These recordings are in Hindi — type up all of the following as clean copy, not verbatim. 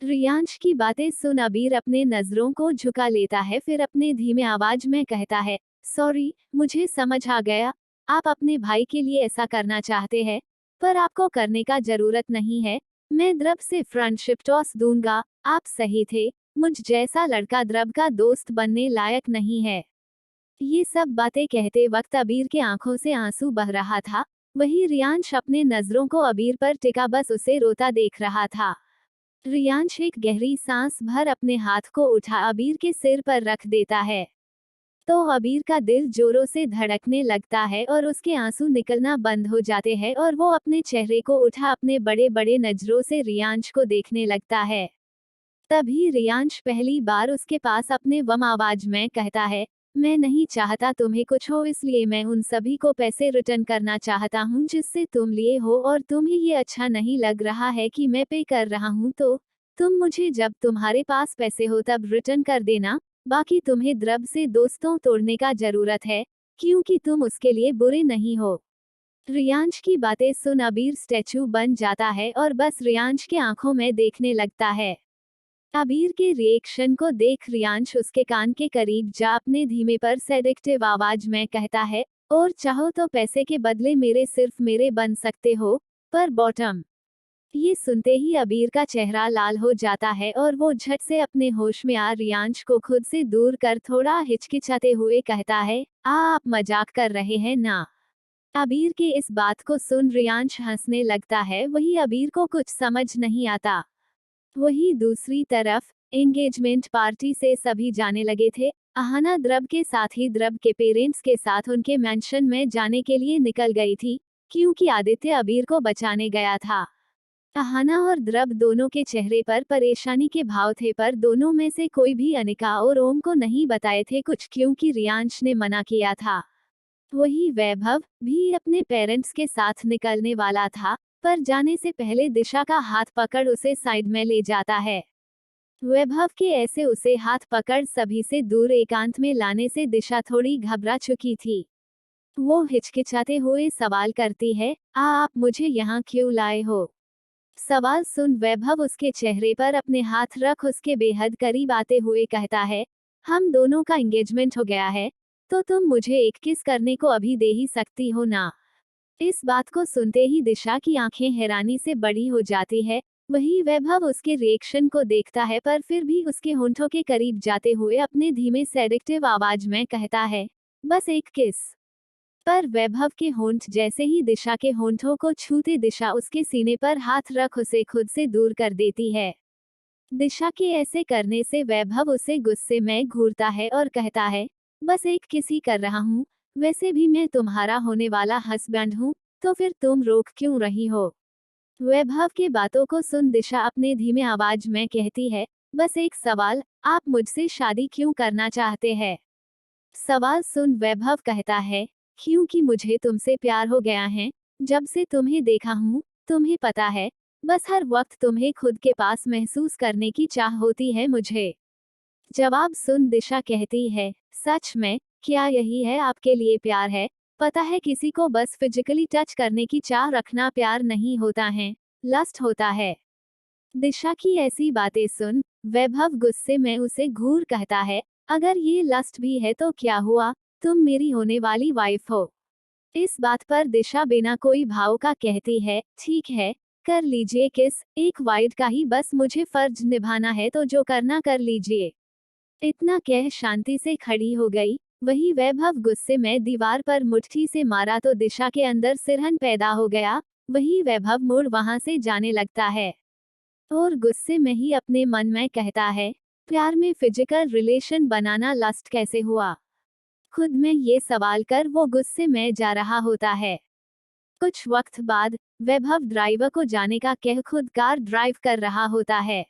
रियांश की बातें सुन अबीर अपने नजरों को झुका लेता है, फिर अपने धीमे आवाज में कहता है, सॉरी, मुझे समझ आ गया। आप अपने भाई के लिए ऐसा करना चाहते हैं, पर आपको करने का जरूरत नहीं है। मैं द्रव से फ्रेंडशिप टॉस दूंगा। आप सही थे। मुझ जैसा लड़का द्रव का दोस्त बनने लायक नहीं है। ये सब बातें कहते वक्त अबीर के आंखों से आंसू बह रहा था। वही रियांश अपने नजरों को अबीर पर टिका बस उसे रोता देख रहा था। रियांश एक गहरी सांस भर अपने हाथ को उठा अबीर के सिर पर रख देता है, तो अबीर का दिल जोरों से धड़कने लगता है और उसके आंसू निकलना बंद हो जाते हैं और वो अपने चेहरे को उठा अपने बड़े बड़े नजरों से रियांश को देखने लगता है। तभी रियांश पहली बार उसके पास अपने वम आवाज में कहता है, मैं नहीं चाहता तुम्हें कुछ हो, इसलिए मैं उन सभी को पैसे रिटर्न करना चाहता हूँ जिससे तुम लिए हो, और तुम्हें ये अच्छा नहीं लग रहा है कि मैं पे कर रहा हूँ, तो तुम मुझे जब तुम्हारे पास पैसे हो तब रिटर्न कर देना। बाकी तुम्हें द्रव से दोस्तों तोड़ने का जरूरत है, क्योंकि तुम उसके लिए बुरे नहीं हो। रियांश की बातें सुन अबीर स्टैचू बन जाता है और बस रियांश के आंखों में देखने लगता है। अबीर के रिएक्शन को देख रियांश उसके कान के करीब जा अपने धीमे पर सेडिक्टिव आवाज में कहता है, और चाहो तो पैसे के बदले मेरे सिर्फ मेरे बन सकते हो, पर बॉटम। ये सुनते ही अबीर का चेहरा लाल हो जाता है और वो झट से अपने होश में आ रियांश को खुद से दूर कर थोड़ा हिचकिचाते हुए कहता है, आप मजाक कर रहे हैं ना। अबीर के इस बात को सुन रियांश हंसने लगता है, वही अबीर को कुछ समझ नहीं आता। वही दूसरी तरफ एंगेजमेंट पार्टी से सभी जाने लगे थे। अहाना द्रव के साथ ही द्रव के पेरेंट्स के साथ उनके मैंशन में जाने के लिए निकल गई थी, क्योंकि आदित्य अबीर को बचाने गया था। अहाना और द्रव दोनों के चेहरे पर परेशानी के भाव थे, पर दोनों में से कोई भी अनिका और ओम को नहीं बताए थे कुछ, क्योंकि रियांश ने मना किया था। वही वैभव भी अपने पेरेंट्स के साथ निकलने वाला था, पर जाने से पहले दिशा का हाथ पकड़ उसे साइड में ले जाता है। वैभव के ऐसे उसे हाथ पकड़ सभी से दूर एकांत में लाने से दिशा थोड़ी घबरा चुकी थी। वो हिचकिचाते हुए सवाल करती है, आप मुझे यहाँ क्यों लाए हो? सवाल सुन वैभव उसके चेहरे पर अपने हाथ रख उसके बेहद करीब आते हुए कहता है, हम दोनों का एंगेजमेंट हो गया है, तो तुम मुझे एक किस करने को अभी दे ही सकती हो ना। इस बात को सुनते ही दिशा की आंखें हैरानी से बड़ी हो जाती है। वही वैभव उसके रिएक्शन को देखता है, पर फिर भी उसके होंठों के करीब जाते हुए अपने धीमे सेडिक्टिव आवाज में कहता है, बस एक किस। पर वैभव के होंठ जैसे ही दिशा के होंठों को छूते दिशा उसके सीने पर हाथ रख उसे खुद से दूर कर देती है। दिशा के ऐसे करने से वैभव उसे गुस्से में घूरता है और कहता है, बस एक किस ही कर रहा हूँ, वैसे भी मैं तुम्हारा होने वाला हस्बैंड हूँ, तो फिर तुम रोक क्यों रही हो? वैभव के बातों को सुन दिशा अपने धीमे आवाज में कहती है, बस एक सवाल, आप मुझसे शादी क्यों करना चाहते हैं? सवाल सुन वैभव कहता है, क्योंकि मुझे तुमसे प्यार हो गया है। जब से तुम्हें देखा हूँ, तुम्हें पता है, बस हर वक्त तुम्हें खुद के पास महसूस करने की चाह होती है मुझे। जवाब सुन दिशा कहती है, सच में, क्या यही है आपके लिए प्यार है? पता है किसी को बस फिजिकली टच करने की चाह रखना प्यार नहीं होता है, लस्ट होता है। दिशा की ऐसी बातें सुन वैभव गुस्से में उसे घूर कहता है, अगर ये लस्ट भी है तो क्या हुआ, तुम मेरी होने वाली वाइफ हो। इस बात पर दिशा बिना कोई भाव का कहती है, ठीक है, कर लीजिए किस, एक वाइड का ही बस मुझे फर्ज निभाना है, तो जो करना कर लीजिए। इतना कह शांति से खड़ी हो गई। वही वैभव गुस्से में दीवार पर मुट्ठी से मारा तो दिशा के अंदर सिरहन पैदा हो गया। वही वैभव मुड़ वहां से जाने लगता है और गुस्से में ही अपने मन में कहता है, प्यार में फिजिकल रिलेशन बनाना लस्ट कैसे हुआ? खुद में ये सवाल कर वो गुस्से में जा रहा होता है। कुछ वक्त बाद वैभव ड्राइवर को जाने का कह खुद कार ड्राइव कर रहा होता है।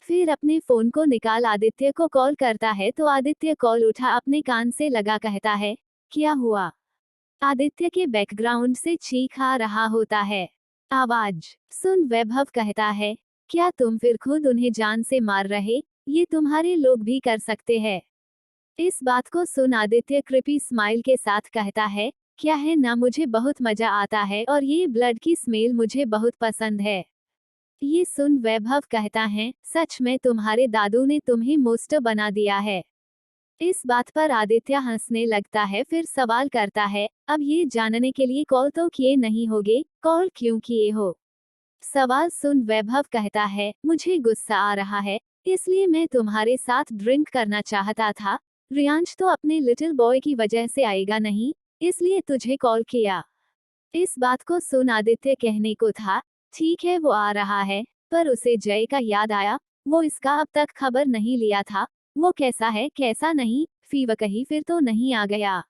फिर अपने फोन को निकाल आदित्य को कॉल करता है, तो आदित्य कॉल उठा अपने कान से लगा कहता है, क्या हुआ? आदित्य के बैकग्राउंड से चीख आ रहा होता है। आवाज सुन वैभव कहता है, क्या तुम फिर खुद उन्हें जान से मार रहे? ये तुम्हारे लोग भी कर सकते हैं। इस बात को सुन आदित्य कृपी स्माइल के साथ कहता है, क्या है ना, मुझे बहुत मजा आता है और ये ब्लड की स्मेल मुझे बहुत पसंद है। ये सुन वैभव कहता है, सच में तुम्हारे दादू ने तुम्हें मोस्टर बना दिया है। इस बात पर आदित्य हंसने लगता है, फिर सवाल करता है, अब ये जानने के लिए कॉल तो किए नहीं होगे, कॉल क्यों किए हो? सवाल सुन वैभव कहता है, मुझे गुस्सा आ रहा है, इसलिए मैं तुम्हारे साथ ड्रिंक करना चाहता था। रियांश तो अपने लिटिल बॉय की वजह से आएगा नहीं, इसलिए तुझे कॉल किया। इस बात को सुन आदित्य कहने को था, ठीक है वो आ रहा है, पर उसे जय का याद आया, वो इसका अब तक खबर नहीं लिया था, वो कैसा है कैसा नहीं, फीवर कहीं फिर तो नहीं आ गया।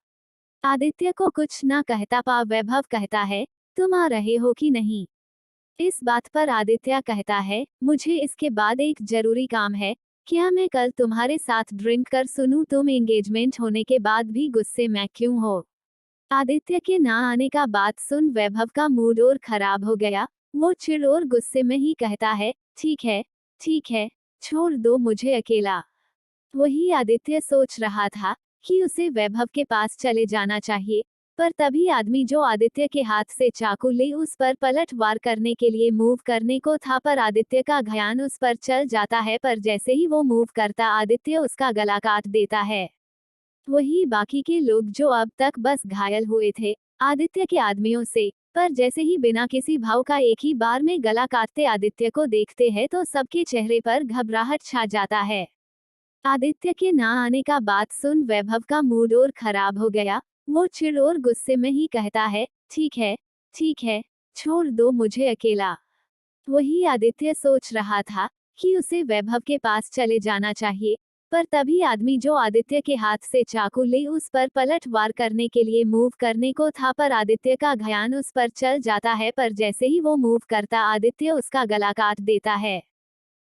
आदित्य को कुछ ना कहता पा वैभव कहता है, तुम आ रहे हो कि नहीं? इस बात पर आदित्य कहता है, मुझे इसके बाद एक जरूरी काम है, क्या मैं कल तुम्हारे साथ ड्रिंक कर सुनूं? तुम एंगेजमेंट होने के बाद भी गुस्से में क्यों हो? आदित्य के ना आने का बात सुन वैभव का मूड और खराब हो गया, वो चिढ़ और गुस्से में ही कहता है, ठीक है, छोड़ दो मुझे अकेला। वही आदित्य सोच रहा था कि उसे वैभव के पास चले जाना चाहिए, पर तभी आदमी जो आदित्य के हाथ से चाकू ले उस पर पलट वार करने के लिए मूव करने को था, पर आदित्य का ध्यान उस पर चल जाता है, पर जैसे ही वो मूव करता आदित्य उसका गला काट देता है। वही बाकी के लोग जो अब तक बस घायल हुए थे आदित्य के आदमियों से, पर जैसे ही बिना किसी भाव का एक ही बार में गला काटते आदित्य को देखते हैं तो सबके चेहरे पर घबराहट छा जाता है। आदित्य के ना आने का बात सुन वैभव का मूड और खराब हो गया, वो चिढ़ और गुस्से में ही कहता है, ठीक है, छोड़ दो मुझे अकेला। वही आदित्य सोच रहा था कि उसे वैभव के पास चले जाना चाहिए, पर तभी आदमी जो आदित्य के हाथ से चाकू ले उस पर पलट वार करने के लिए मूव करने को था, पर आदित्य का ध्यान उस पर चल जाता है, पर जैसे ही वो मूव करता आदित्य उसका गला काट देता है।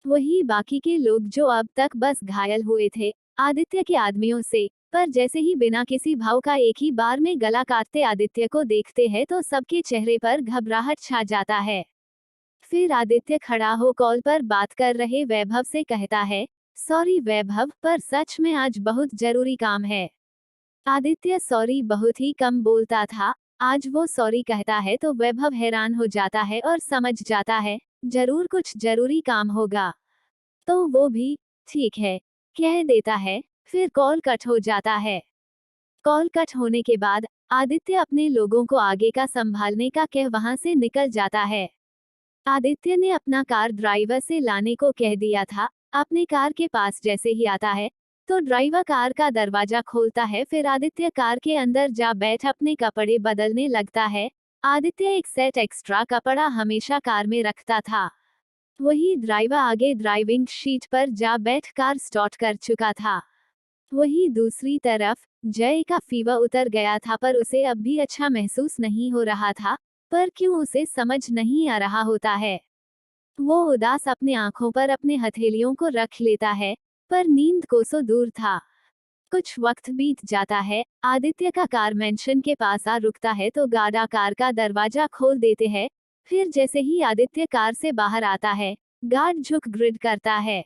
वही बाकी के लोग जो अब तक बस घायल हुए थे आदित्य के आदमियों से, पर जैसे ही बिना किसी भाव का एक ही बार में गला काटते आदित्य को देखते हैं तो सबके चेहरे पर घबराहट छा जाता है। फिर आदित्य खड़ा हो कॉल पर बात कर रहे वैभव से कहता है, सॉरी वैभव, पर सच में आज बहुत जरूरी काम है। आदित्य सॉरी बहुत ही कम बोलता था, आज वो सॉरी कहता है तो वैभव हैरान हो जाता है और समझ जाता है, जरूर कुछ जरूरी काम होगा। तो वो भी ठीक है कह देता है, फिर कॉल कट हो जाता है। कॉल कट होने के बाद आदित्य अपने लोगों को आगे का संभालने का कह वहां से निकल जाता है। आदित्य ने अपना कार ड्राइवर से लाने को कह दिया था, अपने कार के पास जैसे ही आता है तो ड्राइवर कार का दरवाजा खोलता है, फिर आदित्य कार के अंदर जा बैठ अपने कपड़े बदलने लगता है। आदित्य एक सेट एक्स्ट्रा कपड़ा हमेशा कार में रखता था। वही ड्राइवर आगे ड्राइविंग सीट पर जा बैठ कार स्टार्ट कर चुका था। वही दूसरी तरफ जय का फीवर उतर गया था, पर उसे अब भी अच्छा महसूस नहीं हो रहा था, पर क्यों उसे समझ नहीं आ रहा होता है। वो उदास अपने आंखों पर अपने हथेलियों को रख लेता है, पर नींद कोसों दूर था। कुछ वक्त बीत जाता है, आदित्य का कार मेंशन के पास आ रुकता है तो गार्ड कार का दरवाजा खोल देते हैं। फिर जैसे ही आदित्य कार से बाहर आता है गार्ड झुक ग्रिड करता है,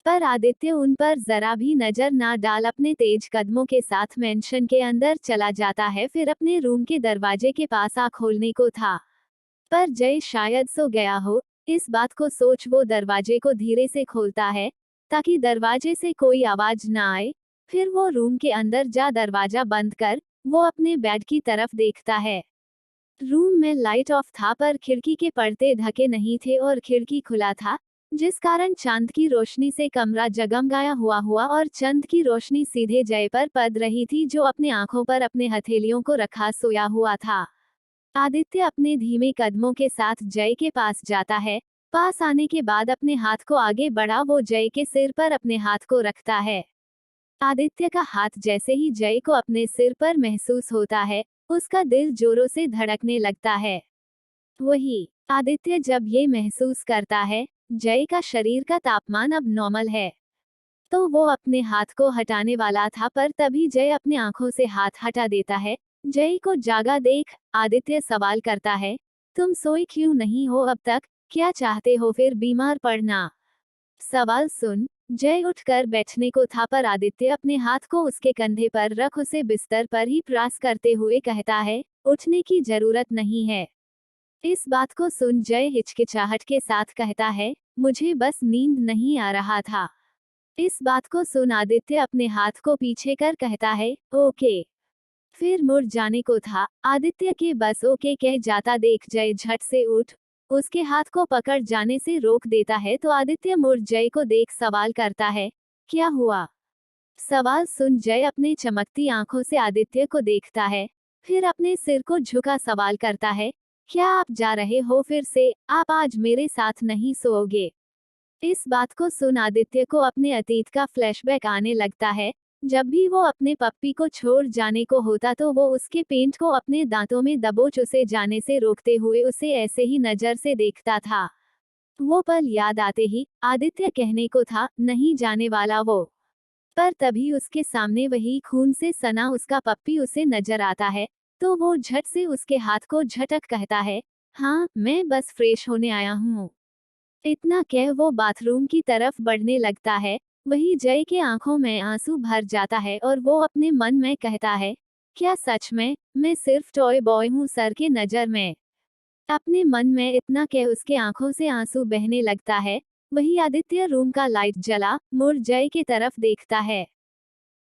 पर आदित्य उन पर जरा भी नजर ना डाल अपने तेज कदमों के साथ मेंशन के अंदर चला जाता है, फिर अपने रूम के दरवाजे के पास आ खोलने को था, पर जय शायद सो गया हो। इस बात को सोच वो दरवाजे को धीरे से खोलता है ताकि दरवाजे से कोई आवाज ना आए। फिर वो रूम के अंदर जा दरवाजा बंद कर वो अपने बेड की तरफ देखता है। रूम में लाइट ऑफ था, पर खिड़की के पर्दे ढके नहीं थे और खिड़की खुला था, जिस कारण चांद की रोशनी से कमरा जगमगाया हुआ और चंद की रोशनी सीधे जय पर पड़ रही थी, जो अपने आंखों पर अपने हथेलियों को रखा सोया हुआ था। आदित्य अपने धीमे कदमों के साथ जय के पास जाता है। पास आने के बाद अपने हाथ को आगे बढ़ा वो जय के सिर पर अपने हाथ को रखता है। आदित्य का हाथ जैसे ही जय को अपने सिर पर महसूस होता है उसका दिल जोरों से धड़कने लगता है। वही आदित्य जब ये महसूस करता है जय का शरीर का तापमान अब नॉर्मल है, तो वो अपने हाथ को हटाने वाला था, पर तभी जय अपने आंखों से हाथ हटा देता है। जय को जागा देख आदित्य सवाल करता है, तुम सोए क्यों नहीं हो अब तक, क्या चाहते हो फिर बीमार पड़ना? सवाल सुन जय उठकर बैठने को था, पर आदित्य अपने हाथ को उसके कंधे पर रख उसे बिस्तर पर ही प्रयास करते हुए कहता है, उठने की जरूरत नहीं है। इस बात को सुन जय हिचकिचाहट के साथ कहता है, मुझे बस नींद नहीं आ रहा था। इस बात को सुन आदित्य अपने हाथ को पीछे कर कहता है, ओके। फिर मुड़ जाने को था, आदित्य के बस ओके कह जाता देख जय झट से उठ उसके हाथ को पकड़ जाने से रोक देता है तो आदित्य मुड़ जय को देख सवाल करता है, क्या हुआ? सवाल सुन जय अपने चमकती आंखों से आदित्य को देखता है, फिर अपने सिर को झुका सवाल करता है, क्या आप जा रहे हो फिर से? आप आज मेरे साथ नहीं सोओगे? इस बात को सुन आदित्य को अपने अतीत का फ्लैशबैक आने लगता है। जब भी वो अपने पप्पी को छोड़ जाने को होता तो वो उसके पेंट को अपने दांतों में दबोच उसे जाने से रोकते हुए उसे ऐसे ही नजर से देखता था। वो पल याद आते ही आदित्य कहने को था, नहीं जाने वाला वो। पर तभी उसके सामने वही खून से सना उसका पप्पी उसे नजर आता है, तो वो झट से उसके हाथ को झटक कहता है, हाँ मैं बस फ्रेश होने आया हूँ। इतना कह वो बाथरूम की तरफ बढ़ने लगता है। वही जय के आंखों में आंसू भर जाता है और वो अपने मन में कहता है, क्या सच में मैं सिर्फ टॉय बॉय हूँ सर के नजर में? अपने मन में इतना कह उसके आंखों से आंसू बहने लगता है। वही आदित्य रूम का लाइट जला मुड़ जय की तरफ देखता है,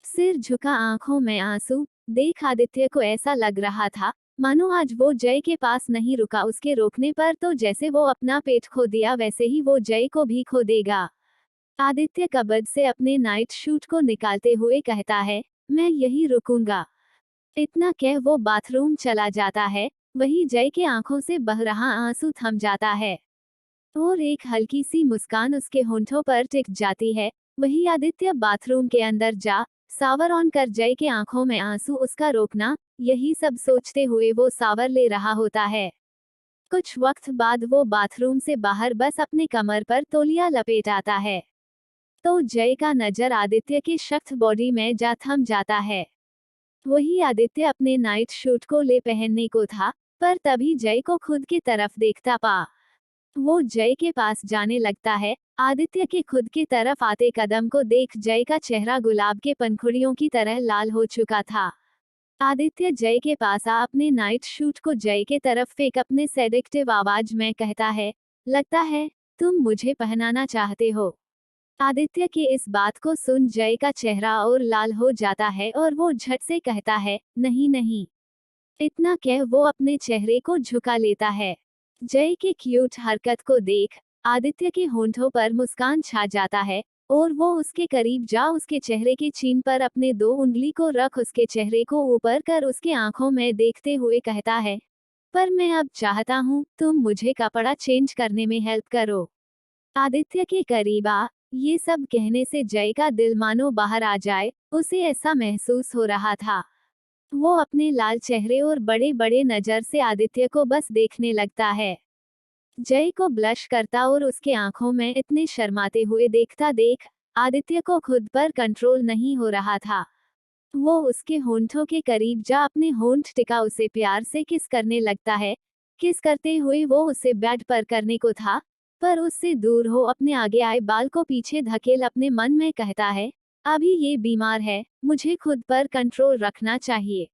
सिर झुका आंखों में आंसू देख आदित्य को ऐसा लग रहा था मानो आज वो जय के पास नहीं रुका उसके रोकने पर तो जैसे वो अपना पेट खो दिया वैसे ही वो जय को भी खो देगा। आदित्य कबर्ड से अपने नाइट शूट को निकालते हुए कहता है, मैं यही रुकूंगा। इतना कह वो बाथरूम चला जाता है। वही जय के आंखों से बह रहा आंसू थम जाता है और एक हल्की सी मुस्कान उसके होंठों पर टिक जाती है। वही आदित्य बाथरूम के अंदर जा सावर ऑन कर जय के आंखों में आंसू उसका रोकना, यही सब सोचते हुए वो सावर ले रहा होता है। कुछ वक्त बाद वो बाथरूम से बाहर बस अपने कमर पर तौलिया लपेट आता है तो जय का नजर आदित्य की सख्त बॉडी में जा थम जाता है। वही आदित्य अपने नाइट शूट को ले पहनने को था, पर तभी जय को खुद की तरफ देखता पा। वो जय के पास जाने लगता है। आदित्य के खुद की तरफ आते कदम को देख जय का चेहरा गुलाब के पंखुड़ियों की तरह लाल हो चुका था। आदित्य जय के पास आ अपने नाइट शूट को जय के तरफ फेंक अपने सेडेक्टिव आवाज में कहता है, लगता है तुम मुझे पहनाना चाहते हो। आदित्य की इस बात को सुन जय का चेहरा और लाल हो जाता है और वो झट से कहता है, नहीं नहीं। इतना कह वो अपने चेहरे को झुका लेता है। जय की क्यूट हरकत को देख आदित्य के होंठों पर मुस्कान छा जाता है और वो उसके करीब जा उसके चेहरे की चीन पर अपने दो उंगली को रख उसके चेहरे को ऊपर कर उसके आंखों में देखते हुए कहता है, पर मैं अब चाहता हूँ तुम मुझे कपड़ा चेंज करने में हेल्प करो। आदित्य के करीब आ ये सब कहने से जय का दिल मानो बाहर आ जाए, उसे ऐसा महसूस हो रहा था। वो अपने लाल चेहरे और बड़े बड़े नजर से आदित्य को बस देखने लगता है। जय को ब्लश करता और उसके आंखों में इतने शर्माते हुए देखता देख आदित्य को खुद पर कंट्रोल नहीं हो रहा था। वो उसके होंठों के करीब जा अपने होंठ टिका उसे प्यार से किस करने लगता है। किस करते हुए वो उसे बेड पर करने को था, पर उससे दूर हो अपने आगे आए बाल को पीछे धकेल अपने मन में कहता है, अभी ये बीमार है, मुझे खुद पर कंट्रोल रखना चाहिए।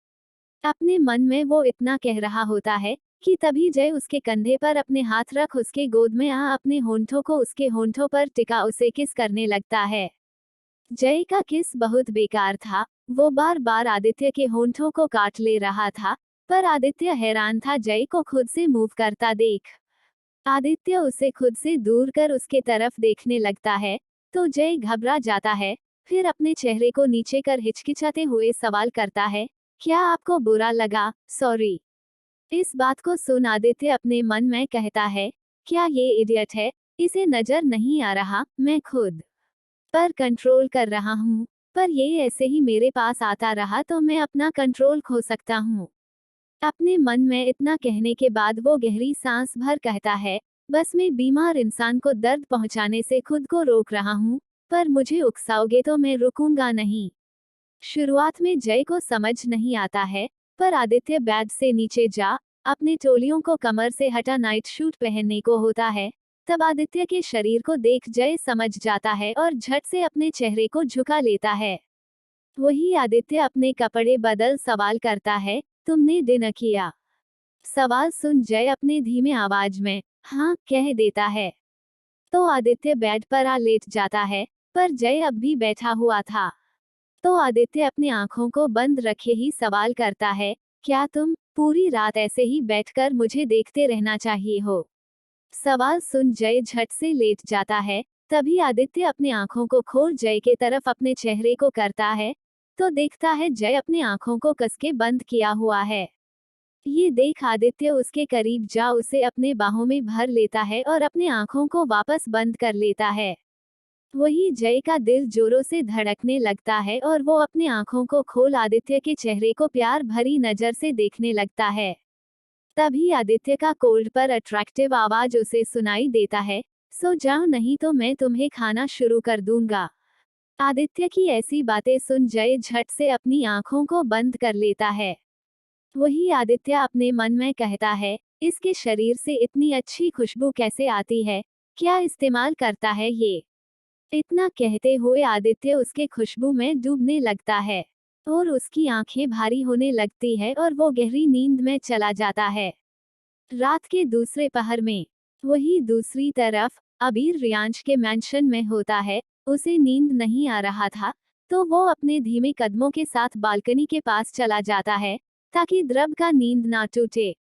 अपने मन में वो इतना कह रहा होता है कि तभी जय उसके कंधे पर अपने हाथ रख उसके गोद में आ अपने होंठों को उसके होंठों पर टिका उसे किस करने लगता है। जय का किस बहुत बेकार था। वो बार बार आदित्य के होंठों को काट ले रहा था, पर आदित्य हैरान था जय को खुद से मूव करता देख। आदित्य उसे खुद से दूर कर उसके तरफ देखने लगता है तो जय घबरा जाता है। फिर अपने चेहरे को नीचे कर हिचकिचाते हुए सवाल करता है, क्या आपको बुरा लगा? सॉरी। इस बात को सुन आदित्य अपने मन में कहता है, क्या ये इडियट है? इसे नजर नहीं आ रहा मैं खुद पर कंट्रोल कर रहा हूँ, पर ये ऐसे ही मेरे पास आता रहा तो मैं अपना कंट्रोल खो सकता हूँ। अपने मन में इतना कहने के बाद वो गहरी सांस भर कहता है, बस मैं बीमार इंसान को दर्द पहुंचाने से खुद को रोक रहा हूँ, पर मुझे उकसाओगे तो मैं रुकूंगा नहीं। शुरुआत में जय को समझ नहीं आता है, पर आदित्य बेड से नीचे जा अपने टोलियों को कमर से हटा नाइट शूट पहनने को होता है। तब आदित्य के शरीर को देख जय समझ जाता है और झट से अपने चेहरे को झुका लेता है। वही आदित्य अपने कपड़े बदल सवाल करता है, तुमने डिनर किया? सवाल सुन जय अपने धीमे आवाज में हाँ कह देता है। तो आदित्य बेड पर आ लेट जाता है, पर जय अब भी बैठा हुआ था। तो आदित्य अपनी आंखों को बंद रखे ही सवाल करता है, क्या तुम पूरी रात ऐसे ही बैठकर मुझे देखते रहना चाहिए हो? सवाल सुन जय झट से लेट जाता है। तभी आदित्य अपनी आंखों को खोल जय के तरफ अपने चेहरे को करता है, तो देखता है जय अपनी आंखों को कसके बंद किया हुआ है। ये देख आदित्य उसके करीब जा उसे अपने बाहों में भर लेता है और अपने आंखों को वापस बंद कर लेता है। वही जय का दिल जोरों से धड़कने लगता है और वो अपनी आंखों को खोल आदित्य के चेहरे को प्यार भरी नजर से देखने लगता है। तभी आदित्य का कोल्ड पर अट्रैक्टिव आवाज उसे सुनाई देता है, सो जाओ नहीं तो मैं तुम्हें खाना शुरू कर दूंगा। आदित्य की ऐसी बातें सुन जय झट से अपनी आंखों को बंद कर लेता है। वही आदित्य अपने मन में कहता है, इसके शरीर से इतनी अच्छी खुशबू कैसे आती है, क्या इस्तेमाल करता है ये? इतना कहते हुए आदित्य उसके खुशबू में डूबने लगता है और उसकी आंखें भारी होने लगती है और वो गहरी नींद में चला जाता है। रात के दूसरे पहर में वही दूसरी तरफ अबीर रियांश के मैंशन में होता है। उसे नींद नहीं आ रहा था, तो वो अपने धीमे कदमों के साथ बालकनी के पास चला जाता है ताकि द्रव का नींद ना टूटे।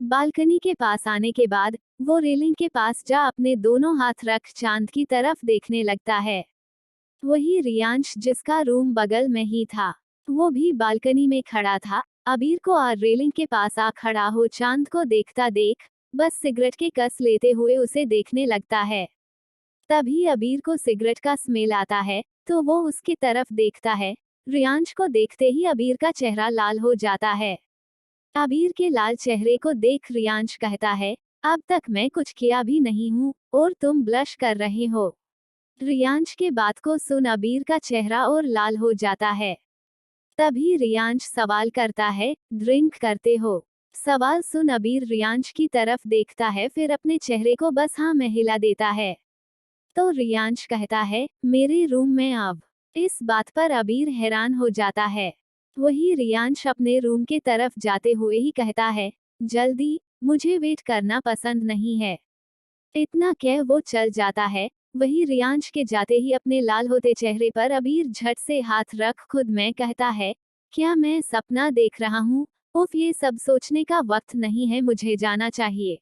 बालकनी के पास आने के बाद वो रेलिंग के पास जा अपने दोनों हाथ रख चांद की तरफ देखने लगता है। वही रियांश जिसका रूम बगल में ही था, वो भी बालकनी में खड़ा था। अबीर को और रेलिंग के पास आ खड़ा हो चांद को देखता देख बस सिगरेट के कस लेते हुए उसे देखने लगता है। तभी अबीर को सिगरेट का स्मेल आता है, तो वो उसकी तरफ देखता है। रियांश को देखते ही अबीर का चेहरा लाल हो जाता है। अबीर के लाल चेहरे को देख रियांश कहता है, अब तक मैं कुछ किया भी नहीं हूँ और तुम ब्लश कर रहे हो। रियांश के बात को सुन अबीर का चेहरा और लाल हो जाता है। तभी रियांश सवाल करता है, ड्रिंक करते हो? सवाल सुन अबीर रियांश की तरफ देखता है, फिर अपने चेहरे को बस हाँ में हिला देता है। तो रियांश कहता है, मेरे रूम में अब। इस बात पर अबीर हैरान हो जाता है। वही रियांश अपने रूम के तरफ जाते हुए ही कहता है, जल्दी, मुझे वेट करना पसंद नहीं है। इतना कह वो चल जाता है। वही रियांश के जाते ही अपने लाल होते चेहरे पर अबीर झट से हाथ रख खुद में कहता है, क्या मैं सपना देख रहा हूँ? उफ, ये सब सोचने का वक्त नहीं है, मुझे जाना चाहिए।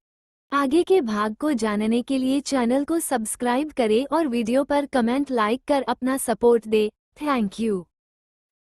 आगे के भाग को जानने के लिए चैनल को सब्सक्राइब करें और वीडियो पर कमेंट लाइक कर अपना सपोर्ट दे। Thank you.